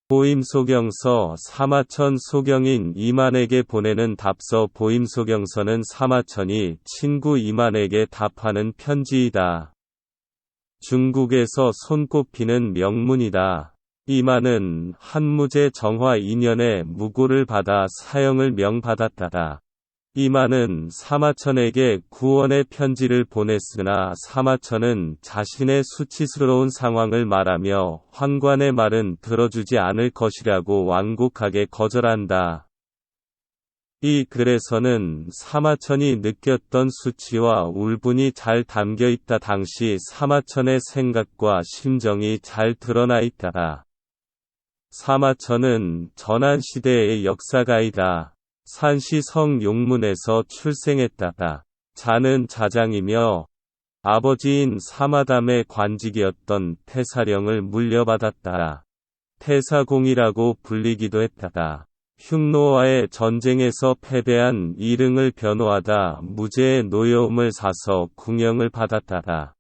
보임소경서 사마천 소경인 이만에게 보내는 답서 보임소경서는 사마천이 친구 이만에게 답하는 편지이다. 중국에서 손꼽히는 명문이다. 이만은 한무제 정화 2년에 무고를 받아 사형을 명받았다. 이만은 사마천에게 구원의 편지를 보냈으나 사마천은 자신의 수치스러운 상황을 말하며 환관의 말은 들어주지 않을 것이라고 완곡하게 거절한다. 이 글에서는 사마천이 느꼈던 수치와 울분이 잘 담겨 있다. 당시 사마천의 생각과 심정이 잘 드러나 있다. 사마천은 전한시대의 역사가이다. 산시 성용문에서 출생했다. 자는 자장이며 아버지인 사마담의 관직이었던 태사령을 물려받았다. 태사공이라고 불리기도 했다. 흉노와의 전쟁에서 패배한 이릉을 변호하다 무죄의 노여움을 사서 궁형을 받았다.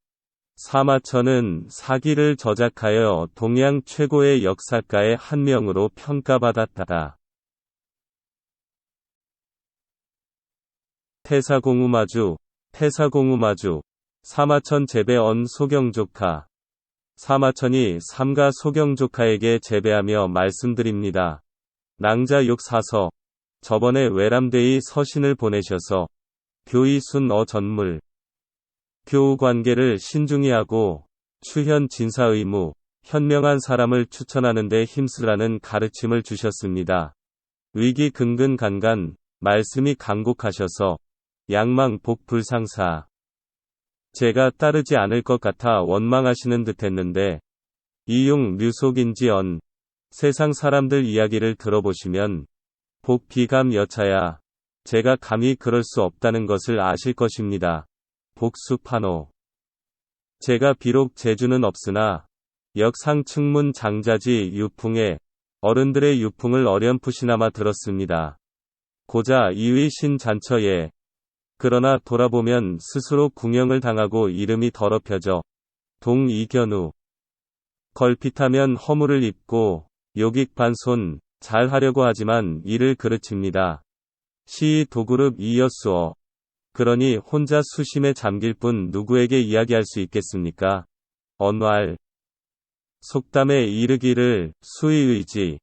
사마천은 사기를 저작하여 동양 최고의 역사가의 한 명으로 평가받았다. 태사공우마주, 사마천 제배언 소경조카. 사마천이 삼가 소경조카에게 제배하며 말씀드립니다. 낭자욕 사서, 저번에 외람되이 서신을 보내셔서 교이순어 전물, 교우관계를 신중히 하고 추현 진사 의무, 현명한 사람을 추천하는 데 힘쓰라는 가르침을 주셨습니다. 위기 근근간간, 말씀이 간곡하셔서 양망 복불상사. 제가 따르지 않을 것 같아 원망하시는 듯했는데 이용 류속인지언. 세상 사람들 이야기를 들어보시면 복비감 여차야. 제가 감히 그럴 수 없다는 것을 아실 것입니다. 복수판호. 제가 비록 재주는 없으나 역상층문 장자지 유풍에 어른들의 유풍을 어렴풋이나마 들었습니다. 고자 이의 신잔처예. 그러나 돌아보면 스스로 궁형을 당하고 이름이 더럽혀져 동이견우. 걸핏하면 허물을 입고 요깃반손 잘 하려고 하지만 이를 그르칩니다. 시의 도그룹 이여수어. 그러니 혼자 수심에 잠길 뿐 누구에게 이야기할 수 있겠습니까? 언왈. 속담에 이르기를 수의의지.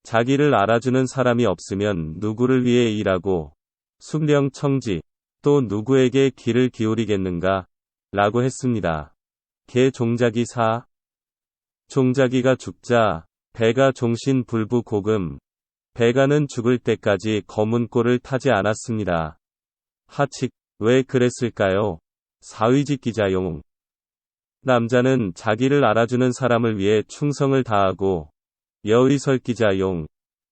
자기를 알아주는 사람이 없으면 누구를 위해 일하고 숙령청지 또 누구에게 귀를 기울이겠는가? 라고 했습니다. 개 종자기 사. 종자기가 죽자 배가 종신불부고금. 배가는 죽을 때까지 검은 꼴을 타지 않았습니다. 하칙, 왜 그랬을까요? 사위직 기자용. 남자는 자기를 알아주는 사람을 위해 충성을 다하고 여의설기자용.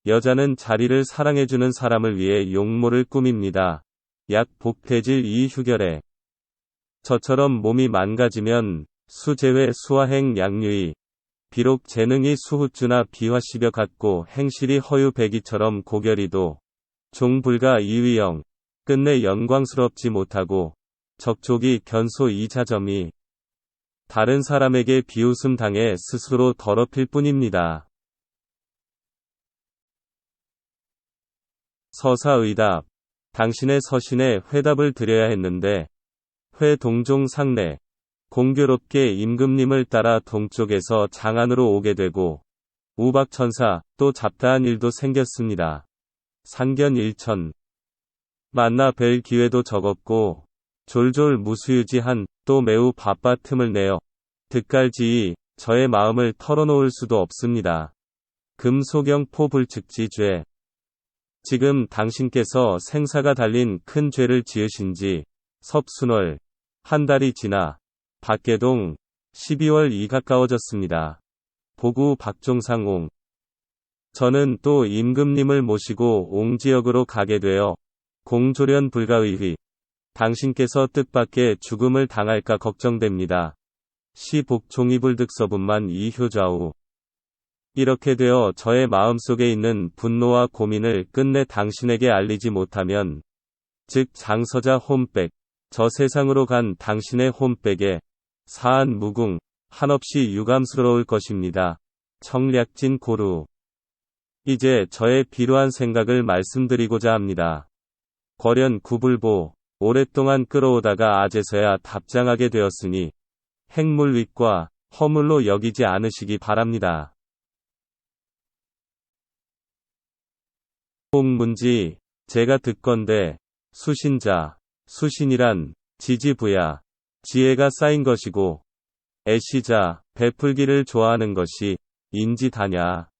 여자는 자리를 사랑해주는 사람을 위해 용모를 꾸밉니다. 약 복태질 이휴결에. 저처럼 몸이 망가지면 수재회 수화행 양유이. 비록 재능이 수후주나 비화시벼 같고 행실이 허유배기처럼 고결이도 종불가 이위영. 끝내 영광스럽지 못하고 적족이 견소 이자점이 다른 사람에게 비웃음 당해 스스로 더럽힐 뿐입니다. 서사의답. 당신의 서신에 회답을 드려야 했는데 회동종 상내. 공교롭게 임금님을 따라 동쪽에서 장안으로 오게 되고 우박천사 또 잡다한 일도 생겼습니다. 상견일천. 만나 뵐 기회도 적었고 졸졸 무수유지한 또 매우 바빠 틈을 내어 득갈지이 저의 마음을 털어놓을 수도 없습니다. 금소경 포불측지죄. 지금 당신께서 생사가 달린 큰 죄를 지으신지 섭순월 한 달이 지나 박계동 12월이 가까워졌습니다. 보구 박종상옹. 저는 또 임금님을 모시고 옹지역으로 가게 되어 공조련 불가의휘. 당신께서 뜻밖의 죽음을 당할까 걱정됩니다. 시복 종이불득서분만 이효좌우. 이렇게 되어 저의 마음속에 있는 분노와 고민을 끝내 당신에게 알리지 못하면 즉 장서자 홈백, 저 세상으로 간 당신의 홈백에 사한 무궁, 한없이 유감스러울 것입니다. 청략진 고루. 이제 저의 비루한 생각을 말씀드리고자 합니다. 거련 구불보, 오랫동안 끌어오다가 아재서야 답장하게 되었으니 핵물윗과 허물로 여기지 않으시기 바랍니다. 홍문지, 제가 듣건대 수신자, 수신이란 지지부야, 지혜가 쌓인 것이고 애시자, 베풀기를 좋아하는 것이 인지다냐.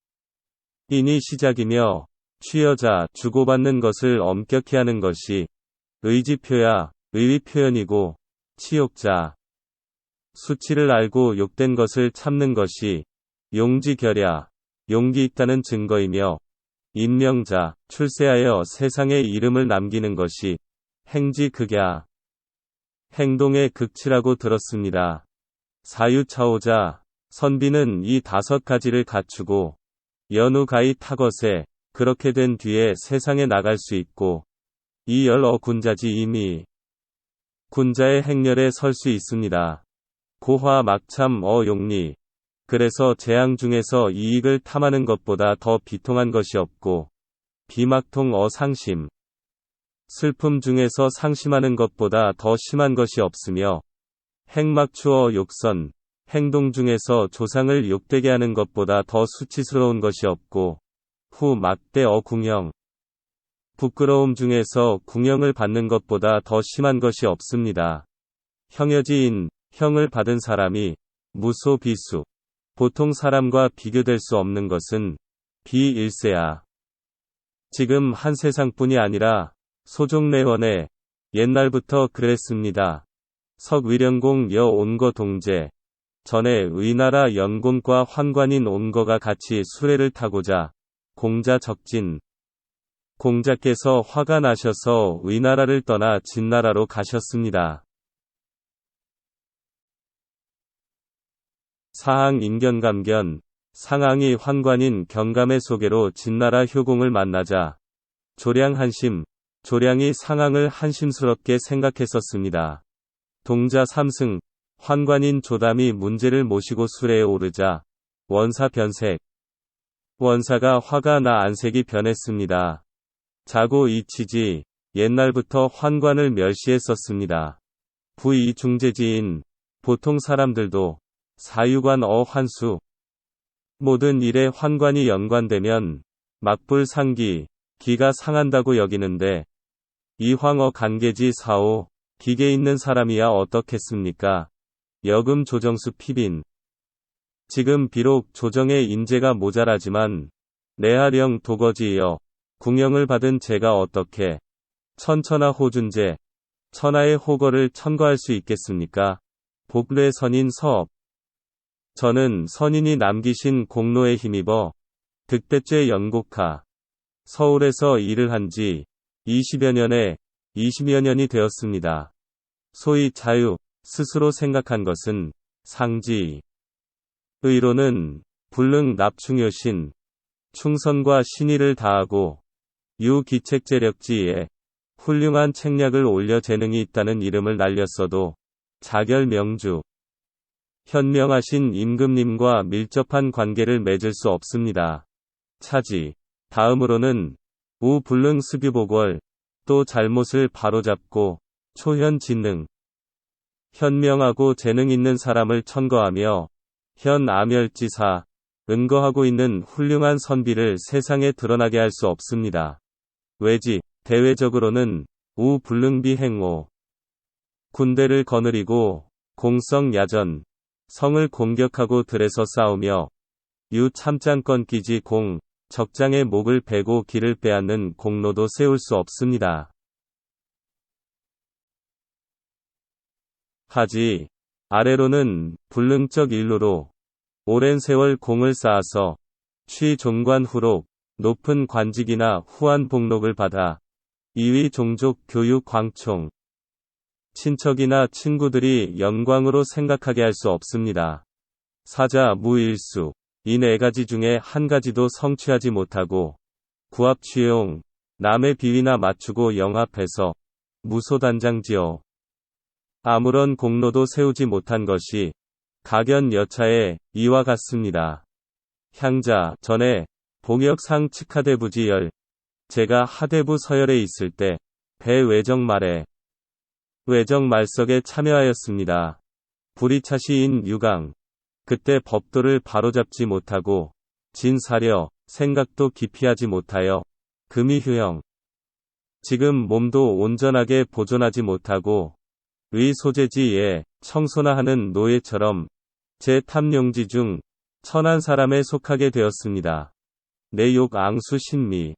인이 시작이며 취여자, 주고받는 것을 엄격히 하는 것이 의지표야, 의의 표현이고 치욕자, 수치를 알고 욕된 것을 참는 것이 용지결야, 용기 있다는 증거이며 인명자, 출세하여 세상에 이름을 남기는 것이 행지극야, 행동의 극치라고 들었습니다. 사유차오자, 선비는 이 5가지를 갖추고 연우가히 타것에 그렇게 된 뒤에 세상에 나갈 수 있고 이 군자지 이미 군자의 행렬에 설 수 있습니다. 고화 막참 용리. 그래서 재앙 중에서 이익을 탐하는 것보다 더 비통한 것이 없고 비막통 상심. 슬픔 중에서 상심하는 것보다 더 심한 것이 없으며 행막추 욕선. 행동 중에서 조상을 욕되게 하는 것보다 더 수치스러운 것이 없고 후 막대 궁형. 부끄러움 중에서 궁형을 받는 것보다 더 심한 것이 없습니다. 형여지인, 형을 받은 사람이 무소 비수. 보통 사람과 비교될 수 없는 것은 비일세야. 지금 한 세상뿐이 아니라 소종래원에 옛날부터 그랬습니다. 석위령공 온거 동제. 전에 의나라 연공과 환관인 온거가 같이 수레를 타고자 공자 적진. 공자께서 화가 나셔서 의나라를 떠나 진나라로 가셨습니다. 사항 인견감견, 상항이 환관인 경감의 소개로 진나라 효공을 만나자 조량한심, 조량이 상항을 한심스럽게 생각했었습니다. 동자 삼승, 환관인 조담이 문제를 모시고 수레에 오르자 원사 변색. 원사가 화가 나 안색이 변했습니다. 자고 이치지, 옛날부터 환관을 멸시했었습니다. 부이 중재지인, 보통 사람들도 사유관 환수. 모든 일에 환관이 연관되면 막불상기, 기가 상한다고 여기는데 이황어 간계지 사오, 기계 있는 사람이야 어떻겠습니까? 여금 조정수 피빈. 지금 비록 조정의 인재가 모자라지만 내하령 도거지여 궁형을 받은 제가 어떻게 천천하 호준제, 천하의 호거를 천거할 수 있겠습니까? 복례 선인 서업. 저는 선인이 남기신 공로에 힘입어 득대죄 연곡하 서울에서 일을 한 지 20여 년이 되었습니다. 소위 자유, 스스로 생각한 것은 상지. 의로는 불능 납충요신, 충선과 신의를 다하고 유기책재력지에 훌륭한 책략을 올려 재능이 있다는 이름을 날렸어도 자결명주. 현명하신 임금님과 밀접한 관계를 맺을 수 없습니다. 차지. 다음으로는 우불능 스규복월, 또 잘못을 바로잡고 초현진능. 현명하고 재능 있는 사람을 천거하며 현아멸지사, 은거하고 있는 훌륭한 선비를 세상에 드러나게 할 수 없습니다. 외지, 대외적으로는 우불능비 행오. 군대를 거느리고 공성야전, 성을 공격하고 들에서 싸우며 유참장권 끼지 공, 적장의 목을 베고 기를 빼앗는 공로도 세울 수 없습니다. 하지, 아래로는 불능적 일로로 오랜 세월 공을 쌓아서 취종관 후록, 높은 관직이나 후한 복록을 받아 이위 종족 교육 광총, 친척이나 친구들이 영광으로 생각하게 할 수 없습니다. 사자 무일수, 이 4가지 중에 한 가지도 성취하지 못하고 구합취용, 남의 비위나 맞추고 영합해서 무소단장지어 아무런 공로도 세우지 못한 것이 각연 여차의 이와 같습니다. 향자, 전에 봉역상 측하대부지 열. 제가 하대부 서열에 있을 때 배 외정 말에 외정 말석에 참여하였습니다. 불이 차시인 유강. 그때 법도를 바로잡지 못하고 진사려 생각도 기피하지 못하여 금이휴영. 지금 몸도 온전하게 보존하지 못하고 의 소재지에 청소나 하는 노예처럼 제 탐용지 중 천한 사람에 속하게 되었습니다. 내 욕 앙수 신미.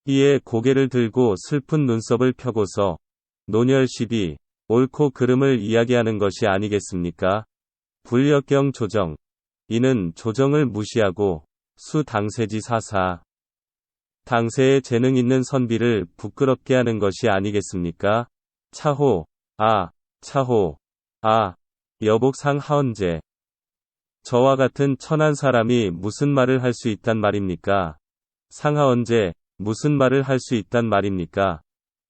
이에 고개를 들고 슬픈 눈썹을 펴고서 논열 시비, 옳고 그름을 이야기하는 것이 아니겠습니까? 불역경 조정. 이는 조정을 무시하고 수 당세지 사사. 당세에 재능 있는 선비를 부끄럽게 하는 것이 아니겠습니까? 차호, 차호, 여복상 하언제. 저와 같은 천한 사람이 무슨 말을 할 수 있단 말입니까? 상하언제, 무슨 말을 할 수 있단 말입니까?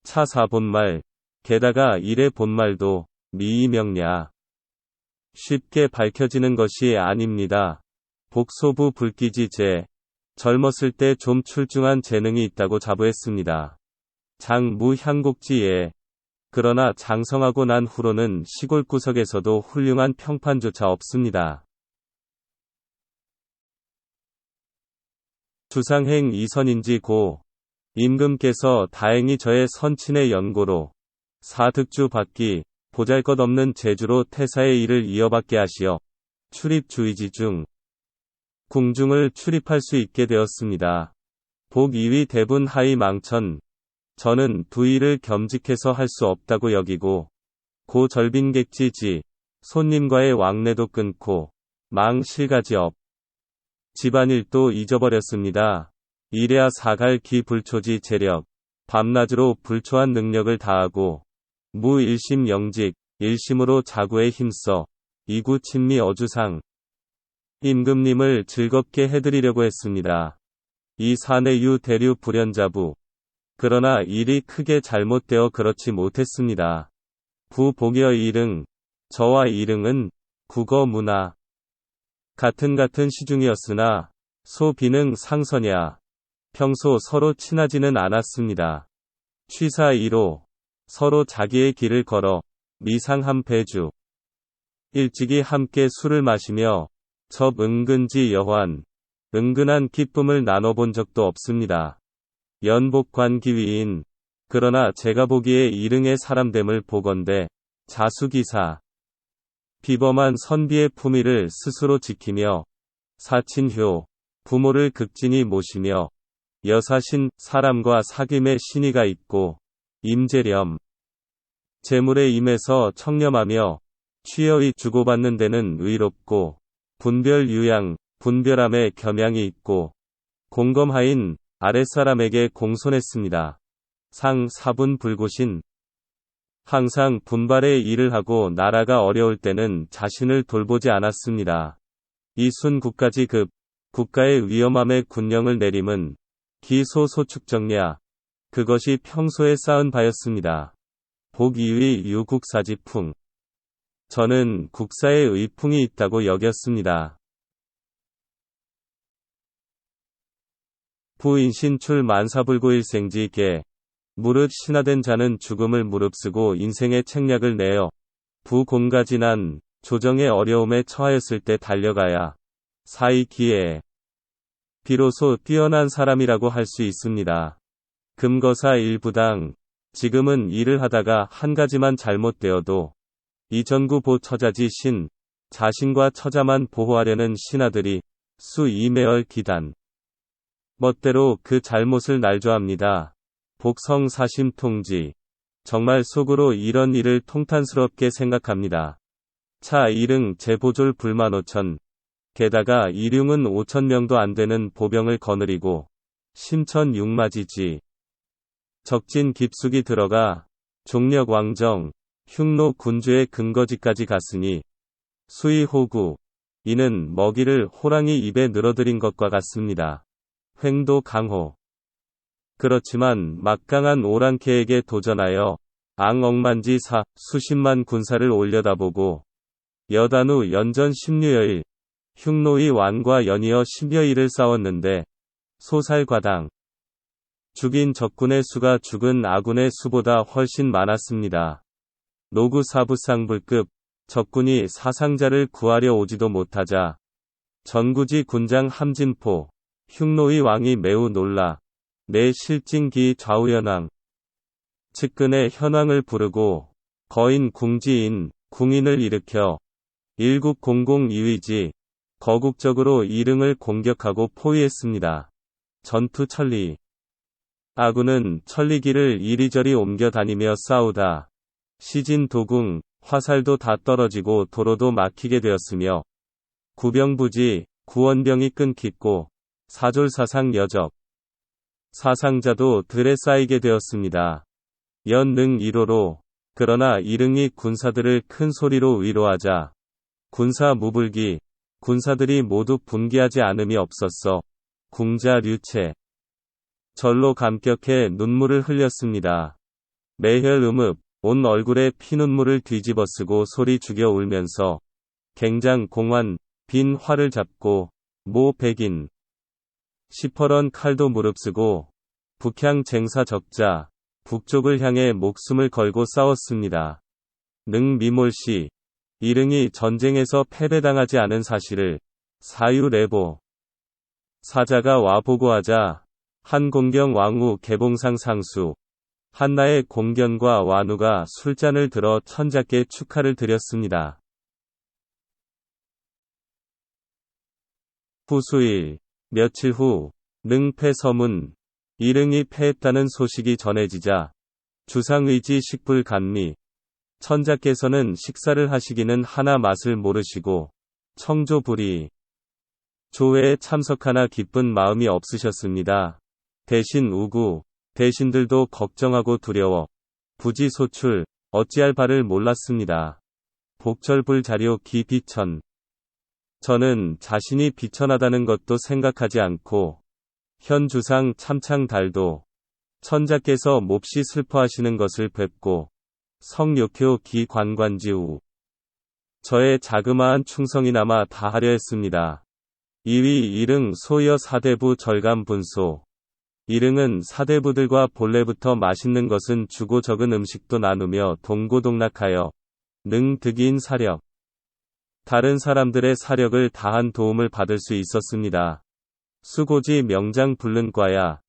차사 본말, 게다가 일의 본말도 미이명냐. 쉽게 밝혀지는 것이 아닙니다. 복소부 불기지 제. 젊었을 때 좀 출중한 재능이 있다고 자부했습니다. 장무향곡지에. 그러나 장성하고 난 후로는 시골 구석에서도 훌륭한 평판조차 없습니다. 주상행 이선인지 고. 임금께서 다행히 저의 선친의 연고로 사득주 받기, 보잘것없는 제주로 태사의 일을 이어받게 하시어 출입주의지 중 궁중을 출입할 수 있게 되었습니다. 복 2위 대분 하이 망천. 저는 두 일을 겸직해서 할 수 없다고 여기고 고 절빈객지지 손님과의 왕래도 끊고 망 실가지업 집안일도 잊어버렸습니다. 이래야 사갈 기 불초지 재력, 밤낮으로 불초한 능력을 다하고 무일심 영직, 일심으로 자구에 힘써 이구 친미 어주상. 임금님을 즐겁게 해드리려고 했습니다. 이 사내유 대류 불연자부. 그러나 일이 크게 잘못되어 그렇지 못했습니다. 부복여 일흥. 저와 일흥은 국어 문화 같은 시중이었으나 소비능 상선야. 평소 서로 친하지는 않았습니다. 취사 1호. 서로 자기의 길을 걸어 미상함 배주. 일찍이 함께 술을 마시며 접 은근지 여환. 은근한 기쁨을 나눠본 적도 없습니다. 연복관 기위인. 그러나 제가 보기에 일흥의 사람됨을 보건대 자수기사. 비범한 선비의 품위를 스스로 지키며 사친효, 부모를 극진히 모시며 여사신, 사람과 사귐의 신의가 있고 임재렴. 재물에 임해서 청렴하며 취여이 주고받는 데는 의롭고 분별 유양, 분별함에 겸양이 있고 공검하인 아랫사람에게 공손했습니다. 상 사분 불고신. 항상 분발의 일을 하고 나라가 어려울 때는 자신을 돌보지 않았습니다. 이순 국가지 급. 국가의 위험함에 군령을 내림은 기소소축정야. 그것이 평소에 쌓은 바였습니다. 복 2위 유국사지풍. 저는 국사에 의풍이 있다고 여겼습니다. 부인신출 만사불고일생지 개. 무릇 신화된 자는 죽음을 무릅쓰고 인생의 책략을 내어 부공가진한 조정의 어려움에 처하였을 때 달려가야 사이 기회에 비로소 뛰어난 사람이라고 할 수 있습니다. 금거사 일부당. 지금은 일을 하다가 한 가지만 잘못되어도 이전구 보 처자지 신, 자신과 처자만 보호하려는 신하들이 수 이매얼 기단. 멋대로 그 잘못을 날조합니다. 복성 사심 통지. 정말 속으로 이런 일을 통탄스럽게 생각합니다. 차 일흥 제보졸 불만 5천. 게다가 일흉은 5천 명도 안 되는 보병을 거느리고 심천 육마지지. 적진 깊숙이 들어가 종력 왕정, 흉노 군주의 근거지까지 갔으니 수의 호구. 이는 먹이를 호랑이 입에 늘어들인 것과 같습니다. 횡도 강호. 그렇지만 막강한 오랑캐에게 도전하여 앙억만지 수십만 군사를 올려다보고 여단후 연전 10류여일, 흉노의 완과 연이어 10여일을 싸웠는데 소살과당. 죽인 적군의 수가 죽은 아군의 수보다 훨씬 많았습니다. 노구사부상불급, 적군이 사상자를 구하려 오지도 못하자 전구지 군장 함진포, 흉노의 왕이 매우 놀라 내 실진기 좌우현왕, 측근의 현왕을 부르고 거인 궁지인 궁인을 일으켜 1900 거국적으로 이릉을 공격하고 포위했습니다. 전투 천리. 아군은 천리길을 이리저리 옮겨 다니며 싸우다 시진 도궁, 화살도 다 떨어지고 도로도 막히게 되었으며 구병부지, 구원병이 끊기고 사졸사상 여적, 사상자도 들에 쌓이게 되었습니다. 연능 1호로. 그러나 이릉이 군사들을 큰 소리로 위로하자 군사 무불기, 군사들이 모두 분기하지 않음이 없었어. 궁자 류체. 절로 감격해 눈물을 흘렸습니다. 매혈 온 얼굴에 피눈물을 뒤집어 쓰고 소리 죽여 울면서 갱장 공환, 빈 활을 잡고 모 백인 시퍼런 칼도 무릅쓰고 북향 쟁사 적자, 북쪽을 향해 목숨을 걸고 싸웠습니다. 능미몰시. 이릉이 전쟁에서 패배당하지 않은 사실을 사유레보 사자가 와 보고하자 한공경 왕후 개봉상 상수 한나의 공견과 완우가 술잔을 들어 천자께 축하를 드렸습니다. 후수일. 며칠 후 능패서문. 이릉이 패했다는 소식이 전해지자 주상의지 식불간미. 천자께서는 식사를 하시기는 하나 맛을 모르시고 청조불이 조회에 참석하나 기쁜 마음이 없으셨습니다. 대신 우구, 대신들도 걱정하고 두려워 부지소출, 어찌할 바를 몰랐습니다. 복절불 자료 기비천. 저는 자신이 비천하다는 것도 생각하지 않고 현 주상 참창달도 천자께서 몹시 슬퍼하시는 것을 뵙고 성욕효 기관관지우 저의 자그마한 충성이나마 다하려 했습니다. 2위 이릉 소여 사대부 절감 분소. 이릉은 사대부들과 본래부터 맛있는 것은 주고 적은 음식도 나누며 동고동락하여 능득인 사력. 다른 사람들의 사력을 다한 도움을 받을 수 있었습니다. 수고지 명장 불능과야.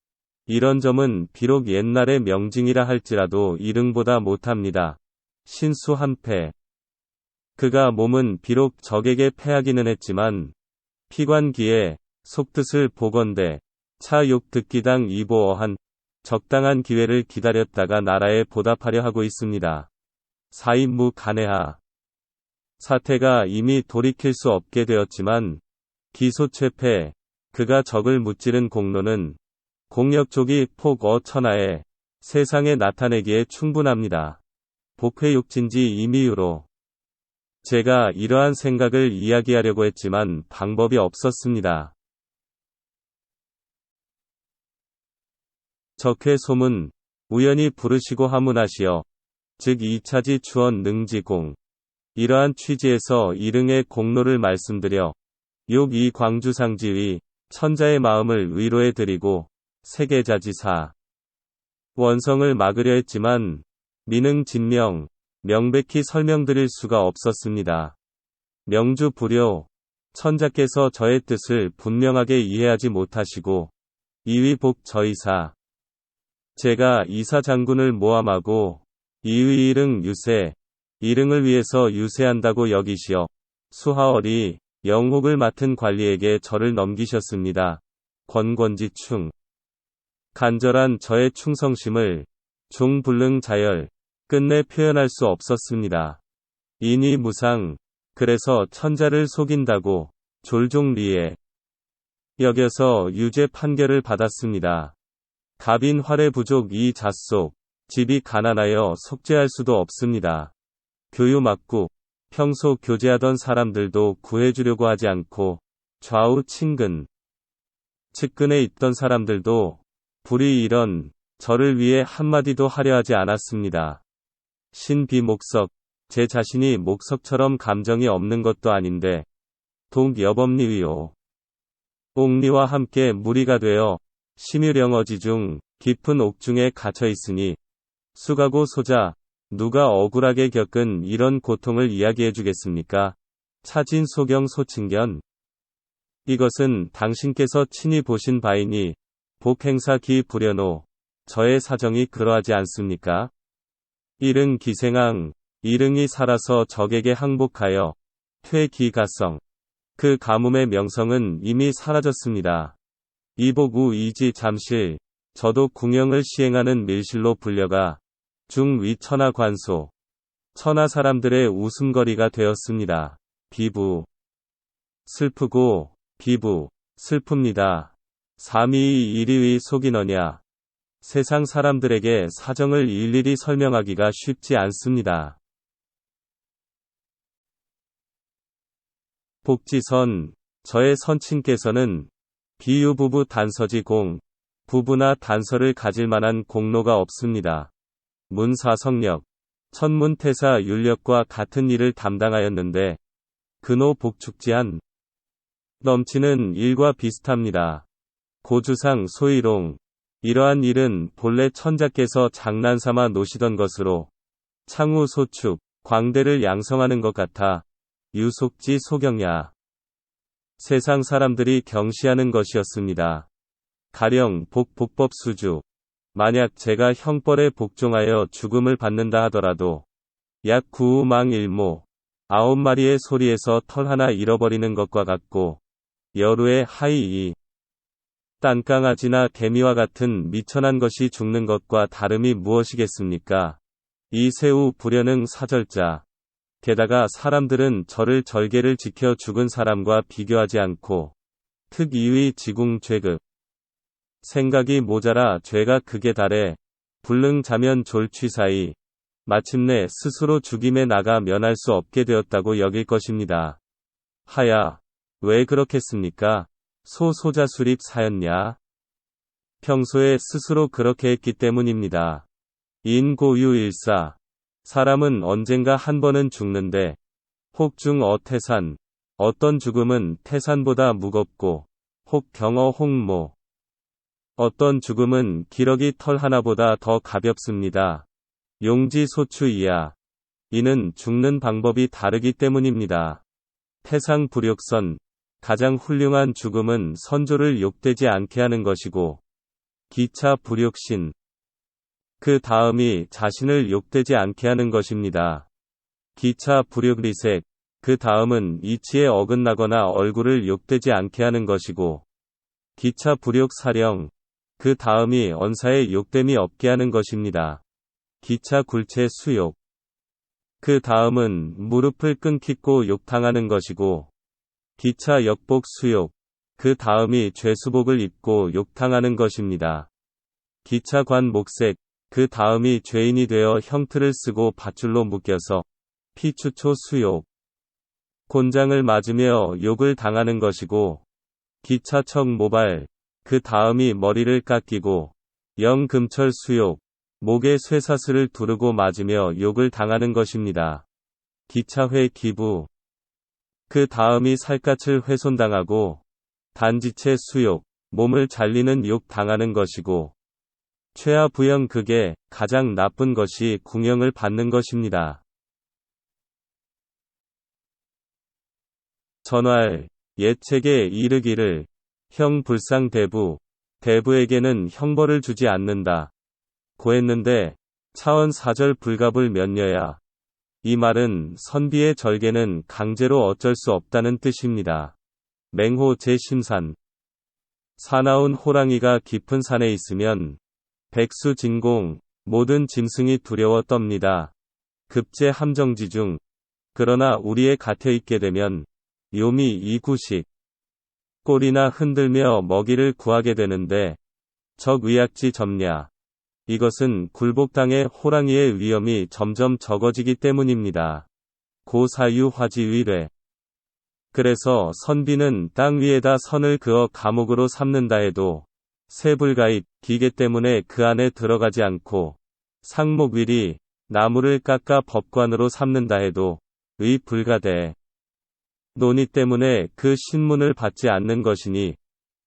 이런 점은 비록 옛날의 명징이라 할지라도 이릉보다 못합니다. 신수 한패. 그가 몸은 비록 적에게 패하기는 했지만 피관기에 속뜻을 보건대 차욕 듣기당 이보어한 적당한 기회를 기다렸다가 나라에 보답하려 하고 있습니다. 사임무 간해하. 사태가 이미 돌이킬 수 없게 되었지만 기소최패, 그가 적을 무찌른 공로는 공역족이 폭어 천하에 세상에 나타내기에 충분합니다. 복회육진지 임의유로. 제가 이러한 생각을 이야기하려고 했지만 방법이 없었습니다. 적회 소문, 우연히 부르시고 하문하시어, 즉 2차지 추원 능지공. 이러한 취지에서 이릉의 공로를 말씀드려, 욕 이 광주상지위, 천자의 마음을 위로해드리고, 세계자지사. 원성을 막으려 했지만, 미능 진명, 명백히 설명드릴 수가 없었습니다. 명주 불효, 천자께서 저의 뜻을 분명하게 이해하지 못하시고, 이위복 저이사. 제가 이사 장군을 모함하고 이의 이릉 유세, 이릉을 위해서 유세한다고 여기시어 수하월이 영혹을 맡은 관리에게 저를 넘기셨습니다. 권권지충. 간절한 저의 충성심을 종불능 자열, 끝내 표현할 수 없었습니다. 인이 무상, 그래서 천자를 속인다고 졸종리에 여겨서 유죄 판결을 받았습니다. 갑인 활의 부족 이 잣속, 집이 가난하여 속죄할 수도 없습니다. 교유 맞고 평소 교제하던 사람들도 구해주려고 하지 않고 좌우 친근, 측근에 있던 사람들도 불이 이런 저를 위해 한마디도 하려 하지 않았습니다. 신비목석, 제 자신이 목석처럼 감정이 없는 것도 아닌데 독 여법리위요. 옥리와 함께 무리가 되어 심유령어지 중 깊은 옥중에 갇혀 있으니 수가고 소자, 누가 억울하게 겪은 이런 고통을 이야기해 주겠습니까? 차진 소경 소친견. 이것은 당신께서 친히 보신 바이니 복행사 기 부려노. 저의 사정이 그러하지 않습니까? 일흥 기생왕, 일흥이 살아서 적에게 항복하여 퇴기가성. 그 가뭄의 명성은 이미 사라졌습니다. 이복우 이지 잠실, 저도 궁영을 시행하는 밀실로 불려가 중위 천하 관소, 천하 사람들의 웃음거리가 되었습니다. 비부. 슬프고, 비부, 슬픕니다. 삼위이 일위의 속이너냐. 세상 사람들에게 사정을 일일이 설명하기가 쉽지 않습니다. 복지선, 저의 선친께서는 비유부부 단서지 부부나 단서를 가질 만한 공로가 없습니다. 문사성력, 천문태사 윤력과 같은 일을 담당하였는데 근호 복축지한 넘치는 일과 비슷합니다. 고주상 소희롱, 이러한 일은 본래 천자께서 장난삼아 노시던 것으로 창우 소축, 광대를 양성하는 것 같아 유속지 소경야. 세상 사람들이 경시하는 것이었습니다. 가령 복법 수주. 만약 제가 형벌에 복종하여 죽음을 받는다 하더라도 약 구우망 일모, 9마리의 소리에서 털 하나 잃어버리는 것과 같고 여루의 하이이. 딴강아지나 개미와 같은 미천한 것이 죽는 것과 다름이 무엇이겠습니까? 이 새우 불현능 사절자. 게다가 사람들은 저를 절개를 지켜 죽은 사람과 비교하지 않고 특이의 지궁 죄급. 생각이 모자라 죄가 극에 달해 불능자면 졸취사이 마침내 스스로 죽임에 나가 면할 수 없게 되었다고 여길 것입니다. 하야, 왜 그렇겠습니까? 소자수립 사였냐? 평소에 스스로 그렇게 했기 때문입니다. 인고유일사. 사람은 언젠가 한 번은 죽는데 혹중 어태산. 어떤 죽음은 태산보다 무겁고 혹 경어 홍모. 어떤 죽음은 기러기 털 하나보다 더 가볍습니다. 용지소추이야. 이는 죽는 방법이 다르기 때문입니다. 태상불욕선. 가장 훌륭한 죽음은 선조를 욕되지 않게 하는 것이고 기차불욕신. 그 다음이 자신을 욕되지 않게 하는 것입니다. 기차불욕리색. 그 다음은 이치에 어긋나거나 얼굴을 욕되지 않게 하는 것이고 기차불욕사령. 그 다음이 언사에 욕됨이 없게 하는 것입니다. 기차굴체 수욕. 그 다음은 무릎을 끊기고 욕당하는 것이고 기차 역복 수욕. 그 다음이 죄수복을 입고 욕당하는 것입니다. 기차관 목색. 그 다음이 죄인이 되어 형틀을 쓰고 밧줄로 묶여서 피추초 수욕. 곤장을 맞으며 욕을 당하는 것이고 기차척 모발. 그 다음이 머리를 깎이고 영금철 수욕. 목에 쇠사슬을 두르고 맞으며 욕을 당하는 것입니다. 기차회 기부. 그 다음이 살갗을 훼손당하고 단지체 수욕. 몸을 잘리는 욕 당하는 것이고 최하 부영 극에 가장 나쁜 것이 궁형을 받는 것입니다. 전활. 예책에 이르기를 형 불상 대부. 대부에게는 형벌을 주지 않는다. 고했는데 차원 사절 불갑을 면녀야. 이 말은 선비의 절개는 강제로 어쩔 수 없다는 뜻입니다. 맹호 제 심산. 사나운 호랑이가 깊은 산에 있으면 백수진공, 모든 짐승이 두려워 떱니다. 급제 함정지 중. 그러나 우리의 gat에 있게 되면 요미 이구식. 꼬리나 흔들며 먹이를 구하게 되는데 적의약지 점냐. 이것은 굴복당의 호랑이의 위험이 점점 적어지기 때문입니다. 고사유화지의뢰. 그래서 선비는 땅 위에다 선을 그어 감옥으로 삼는다 해도 세불가입, 기계 때문에 그 안에 들어가지 않고 상목위리, 나무를 깎아 법관으로 삼는다 해도 의 불가대. 논의 때문에 그 신문을 받지 않는 것이니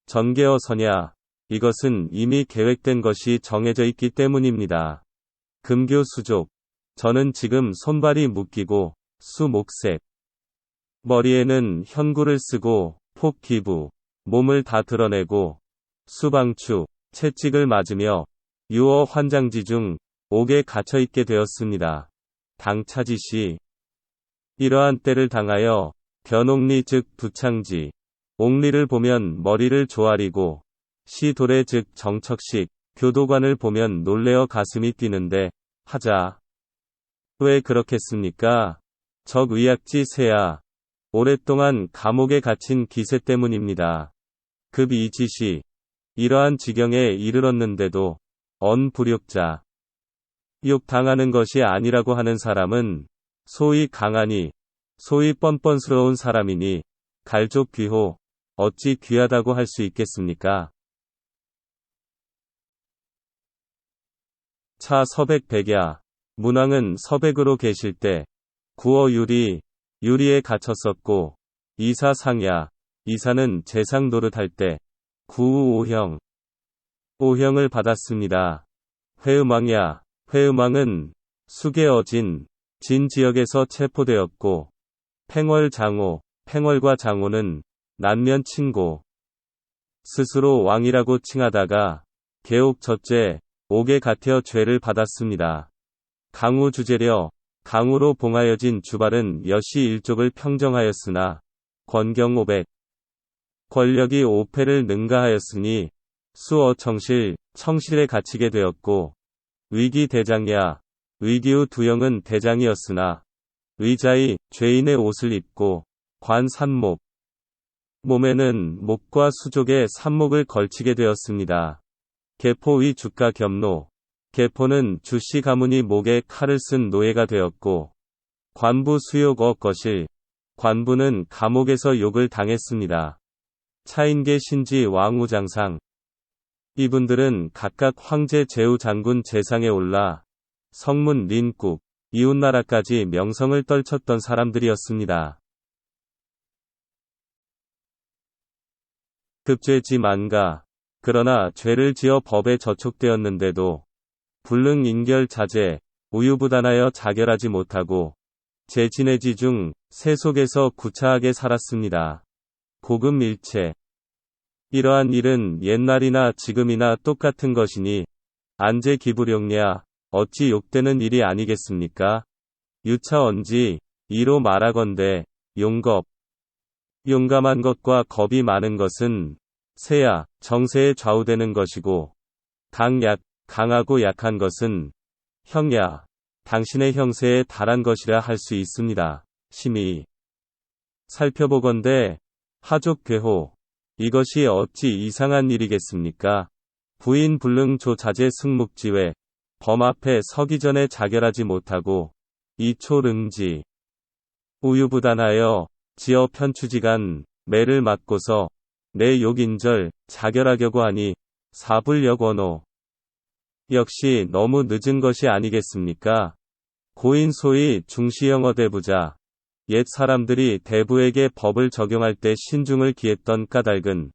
전개어서냐? 이것은 이미 계획된 것이 정해져 있기 때문입니다. 금교 수족. 저는 지금 손발이 묶이고 수목색. 머리에는 현구를 쓰고 폭 기부. 몸을 다 드러내고 수방추, 채찍을 맞으며 유어 환장지 중 옥에 갇혀있게 되었습니다. 당차지시. 이러한 때를 당하여 변옥리 즉 두창지. 옥리를 보면 머리를 조아리고 시도래 즉 정척식 교도관을 보면 놀래어 가슴이 뛰는데 하자. 왜 그렇겠습니까? 적의약지 세야. 오랫동안 감옥에 갇힌 기세 때문입니다. 급이지시. 이러한 지경에 이르렀는데도 언불욕자. 욕당하는 것이 아니라고 하는 사람은 소위 강하니 소위 뻔뻔스러운 사람이니 갈족 귀호 어찌 귀하다고 할 수 있겠습니까? 차 서백백야. 문왕은 서백으로 계실 때 구어 유리에 갇혔었고 이사상야. 이사는 재상 노릇할 때 구우 오형을 받았습니다. 회음왕야. 회음왕은 수계 어진 진 지역에서 체포되었고 팽월과 장호는 난면 친고 스스로 왕이라고 칭하다가 개옥 첫째 옥에 갇혀 죄를 받았습니다. 강우 주제려. 강우로 봉하여진 주발은 여시 일족을 평정하였으나 권경 500 권력이 오패를 능가하였으니 수어 청실에 갇히게 되었고 위기 대장야. 위기후 두영은 대장이었으나 의자의 죄인의 옷을 입고 관 산목 몸에는 목과 수족에 산목을 걸치게 되었습니다. 개포의 주가 겸노. 개포는 주씨 가문이 목에 칼을 쓴 노예가 되었고 관부 수욕 거실. 관부는 감옥에서 욕을 당했습니다. 차인계 신지 왕우장상. 이분들은 각각 황제 제우 장군 재상에 올라 성문 린국, 이웃나라까지 명성을 떨쳤던 사람들이었습니다. 급죄지 만가. 그러나 죄를 지어 법에 저촉되었는데도 불능 인결 자제, 우유부단하여 자결하지 못하고 제지내지 중 세속에서 구차하게 살았습니다. 고금일체. 이러한 일은 옛날이나 지금이나 똑같은 것이니 안제 기부령냐 어찌 욕되는 일이 아니겠습니까? 유차언지 이로 말하건대 용감한 것과 겁이 많은 것은 세야 정세에 좌우되는 것이고 강하고 약한 것은 형야 당신의 형세에 달한 것이라 할 수 있습니다. 심히 살펴보건대 하족괴호. 이것이 어찌 이상한 일이겠습니까? 부인 불능 조자재 승묵지회. 범 앞에 서기 전에 자결하지 못하고 이초릉지 우유부단하여 지어 편추지간 매를 맞고서 내 욕인절 자결하려고 하니 사불역원호. 역시 너무 늦은 것이 아니겠습니까? 고인 소위 중시영어 대부자. 옛 사람들이 대부에게 법을 적용할 때 신중을 기했던 까닭은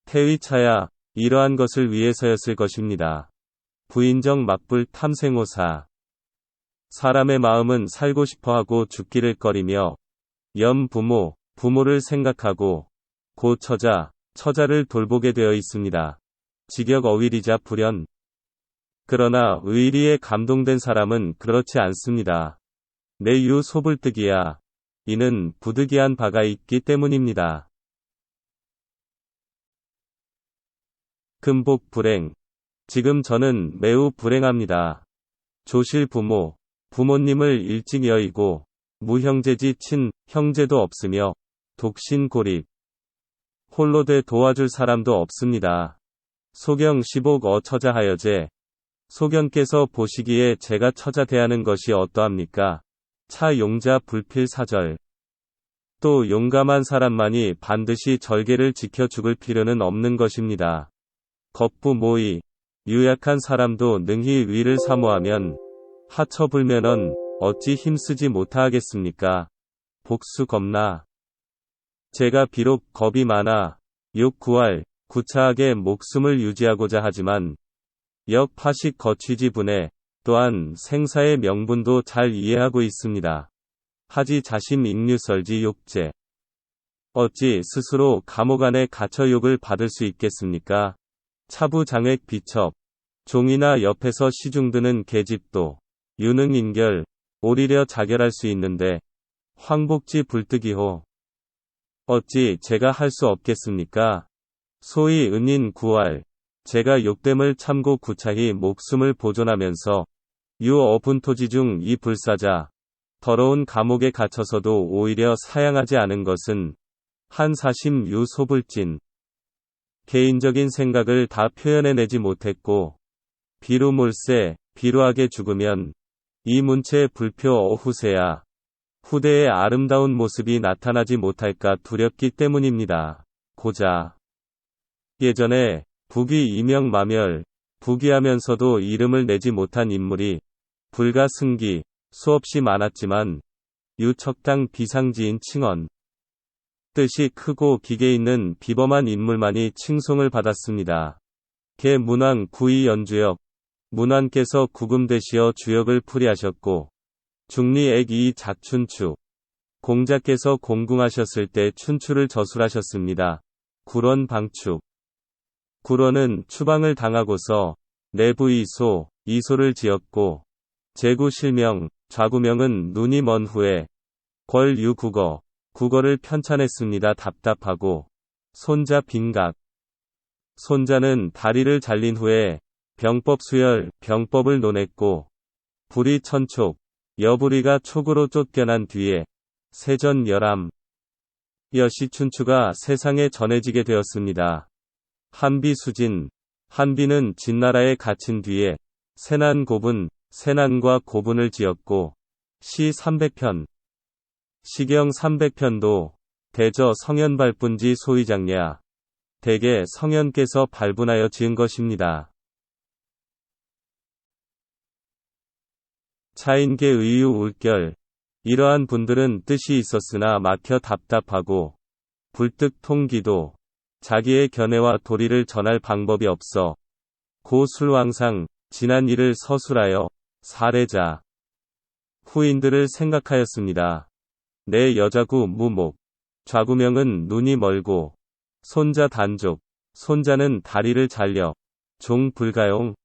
태위차야 이러한 것을 위해서였을 것입니다. 부인정 막불 탐생오사. 사람의 마음은 살고 싶어하고 죽기를 꺼리며 부모를 생각하고 처자를 돌보게 되어 있습니다. 직역 어위리자 불연. 그러나 의리에 감동된 사람은 그렇지 않습니다. 내 유 소불뜨기야. 이는 부득이한 바가 있기 때문입니다. 금복 불행. 지금 저는 매우 불행합니다. 조실 부모님을 일찍 여의고 무형제지 형제도 없으며 독신 고립. 홀로 돼 도와줄 사람도 없습니다. 소경 15억 처자하여제. 소경께서 보시기에 제가 처자 대하는 것이 어떠합니까? 차 용자 불필 사절. 또 용감한 사람만이 반드시 절개를 지켜 죽을 필요는 없는 것입니다. 겁부 모의. 유약한 사람도 능히 위를 사모하면 하처불면언 어찌 힘쓰지 못하겠습니까? 복수 겁나. 제가 비록 겁이 많아 욕 구차하게 목숨을 유지하고자 하지만 역파식 거취지분에 또한 생사의 명분도 잘 이해하고 있습니다. 하지 자심 익류설지 욕제. 어찌 스스로 감옥 안에 갇혀 욕을 받을 수 있겠습니까? 차부장액 비첩. 종이나 옆에서 시중드는 계집도 유능인결 오리려 자결할 수 있는데 황복지 불뜨기호. 어찌 제가 할 수 없겠습니까? 소위 은인 구할. 제가 욕됨을 참고 구차히 목숨을 보존하면서 유어분토지 중 이 불사자 더러운 감옥에 갇혀서도 오히려 사양하지 않은 것은 한사심 유소불진. 개인적인 생각을 다 표현해내지 못했고 비루몰세 비루하게 죽으면 이 문체의 불표 어후세야 후대의 아름다운 모습이 나타나지 못할까 두렵기 때문입니다. 고자. 예전에 부귀 이명마멸 부귀하면서도 이름을 내지 못한 인물이 불가 승기 수없이 많았지만 유척당 비상지인 칭언. 뜻이 크고 기계 있는 비범한 인물만이 칭송을 받았습니다. 개 문왕 구이 연주역. 문왕께서 구금되시어 주역을 풀이하셨고 중리액 이 작춘추. 공자께서 공궁하셨을 때 춘추를 저술하셨습니다. 굴원 방축. 굴원은 추방을 당하고서 내부 이소를 지었고 제구 실명, 좌구명은 눈이 먼 후에 궐유 국어를 편찬했습니다. 답답하고 손자 빈각. 손자는 다리를 잘린 후에 병법 수열, 병법을 논했고 불이 천촉, 여부리가 촉으로 쫓겨난 뒤에 세전 열암. 여시춘추가 세상에 전해지게 되었습니다. 한비수진. 한비는 진나라에 갇힌 뒤에 세난고분, 세난과 고분을 지었고 시 300편. 시경 300편도 대저 성현발분지 소위장랴. 대개 성현께서 발분하여 지은 것입니다. 차인계 의유 울결. 이러한 분들은 뜻이 있었으나 막혀 답답하고 불득 통기도 자기의 견해와 도리를 전할 방법이 없어 고술왕상 지난 일을 서술하여 사례자 후인들을 생각하였습니다. 내 여자구 무목. 좌구명은 눈이 멀고 손자 단족. 손자는 다리를 잘려 종 불가용.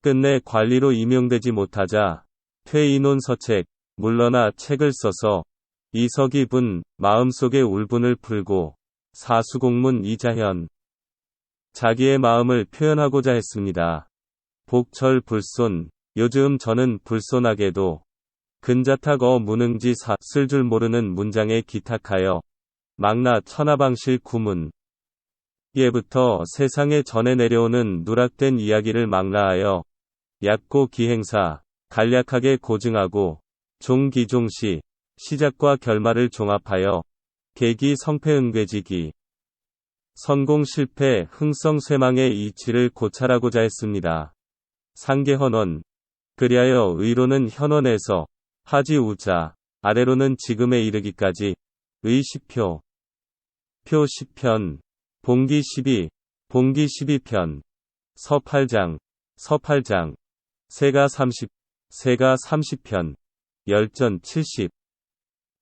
끝내 관리로 임용되지 못하자 퇴인혼서책. 물러나 책을 써서 이석이분 마음속의 울분을 풀고 사수공문 이자현. 자기의 마음을 표현하고자 했습니다. 복철 불손. 요즘 저는 불손하게도 근자탁 무능지 쓸 줄 모르는 문장에 기탁하여 망나 천하방실 구문. 예부터 세상에 전해 내려오는 누락된 이야기를 망라하여 얕고 기행사 간략하게 고증하고 종기종시 시작과 결말을 종합하여 계기 성패응괴지기 성공 실패 흥성 쇠망의 이치를 고찰하고자 했습니다. 상계헌원. 그리하여 의로는 현원에서 하지 우자 아래로는 지금에 이르기까지 의 10표 표 10편 봉기 12 봉기 12편 서 8장 세가 30편 열전 70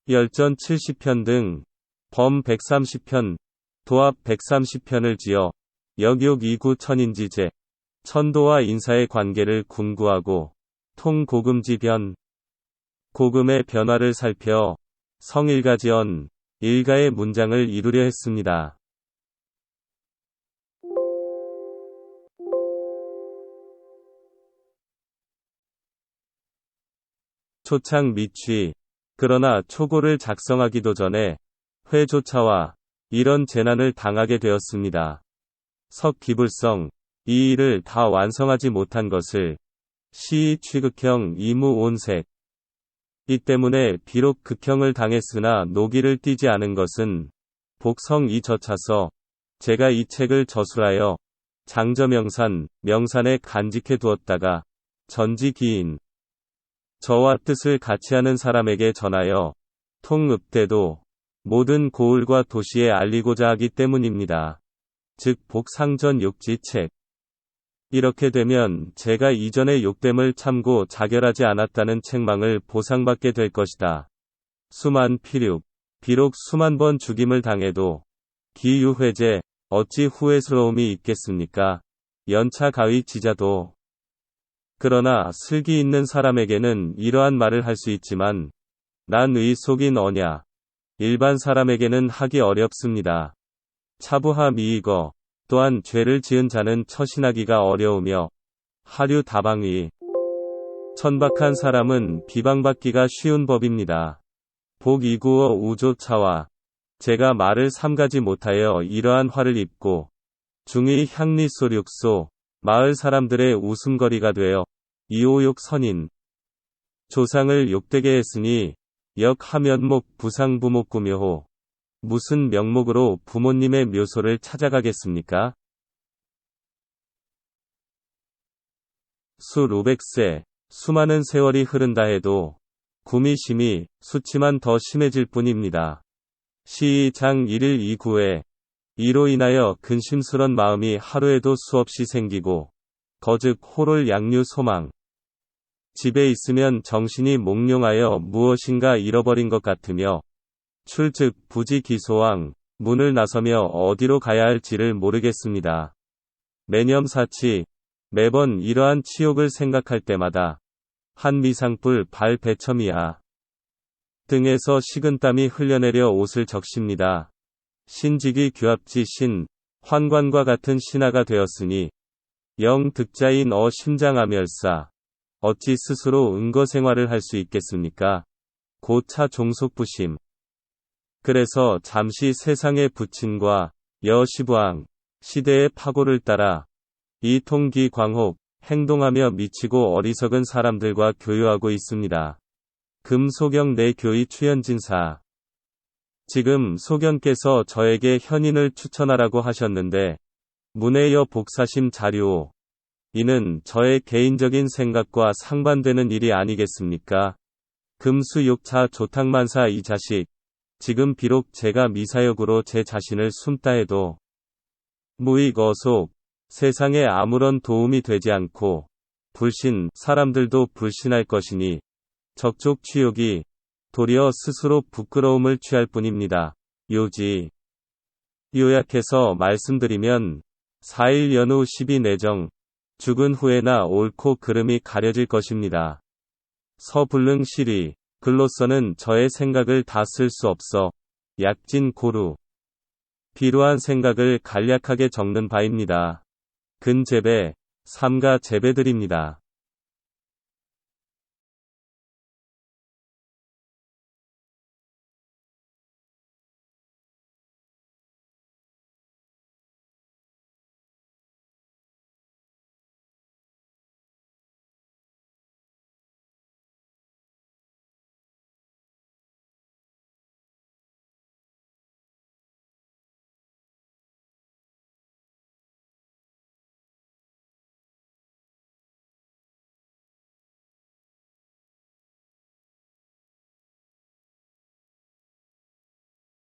열전 70편 등 범 130편 도합 130편을 지어 역욕 이구 천인지제 천도와 인사의 관계를 궁구하고 통고금지변 고금의 변화를 살펴 성일가지언 일가의 문장을 이루려 했습니다. 초창 미취. 그러나 초고를 작성하기도 전에 회조차와 이런 재난을 당하게 되었습니다. 석기불성. 이 일을 다 완성하지 못한 것을 시의 취극형 이무온색. 이 때문에 비록 극형을 당했으나 노기를 띠지 않은 것은 복성이 젖차서 제가 이 책을 저술하여 명산에 간직해 두었다가 전지기인 저와 뜻을 같이 하는 사람에게 전하여 통읍대도 모든 고을과 도시에 알리고자 하기 때문입니다. 즉 복상전 욕지책. 이렇게 되면 제가 이전의 욕됨을 참고 자결하지 않았다는 책망을 보상받게 될 것이다. 수만 피륙. 비록 수만 번 죽임을 당해도 기유회제 어찌 후회스러움이 있겠습니까? 연차 가위 지자도. 그러나 슬기 있는 사람에게는 이러한 말을 할 수 있지만 난 의 속인 어냐. 일반 사람에게는 하기 어렵습니다. 차부하 미이거. 또한 죄를 지은 자는 처신하기가 어려우며 하류 다방위. 천박한 사람은 비방받기가 쉬운 법입니다. 복이구어 우조차와 제가 말을 삼가지 못하여 이러한 화를 입고 중의 향리소륙소 마을 사람들의 웃음거리가 되어 이오욕 선인 조상을 욕되게 했으니 역하면목 부상부목구묘호 무슨 명목으로 부모님의 묘소를 찾아가겠습니까? 수 500세 수많은 세월이 흐른다 해도 구미심이 수치만 더 심해질 뿐입니다. 시장 1일 2구에 이로 인하여 근심스런 마음이 하루에도 수없이 생기고 거즉 호롤 양류 소망. 집에 있으면 정신이 몽롱하여 무엇인가 잃어버린 것 같으며 출즉 부지기소왕 문을 나서며 어디로 가야 할지를 모르겠습니다. 매념사치 매번 이러한 치욕을 생각할 때마다 한 미상불 발 배첨이야. 등에서 식은땀이 흘려내려 옷을 적십니다. 신직이 규합지 신, 환관과 같은 신하가 되었으니 영 득자인 심장아멸사. 어찌 스스로 은거생활을 할 수 있겠습니까? 고차 종속부심. 그래서 잠시 세상의 부친과 여시부왕, 시대의 파고를 따라 이통기 광혹, 행동하며 미치고 어리석은 사람들과 교유하고 있습니다. 금소경 내 교의 추현진사. 지금 소견께서 저에게 현인을 추천하라고 하셨는데 문해여 복사심 자료. 이는 저의 개인적인 생각과 상반되는 일이 아니겠습니까? 금수욕차 조탕만사 이 자식. 지금 비록 제가 미사역으로 제 자신을 숨다 해도 무익어속. 세상에 아무런 도움이 되지 않고 불신 사람들도 불신할 것이니 적족 취욕이 도리어 스스로 부끄러움을 취할 뿐입니다. 요지. 요약해서 말씀드리면 4일 연후 12 내정 죽은 후에나 옳고 그름이 가려질 것입니다. 서불능 실위 글로서는 저의 생각을 다 쓸 수 없어 약진 고루 비루한 생각을 간략하게 적는 바입니다. 근제배, 삼가 제배드립니다.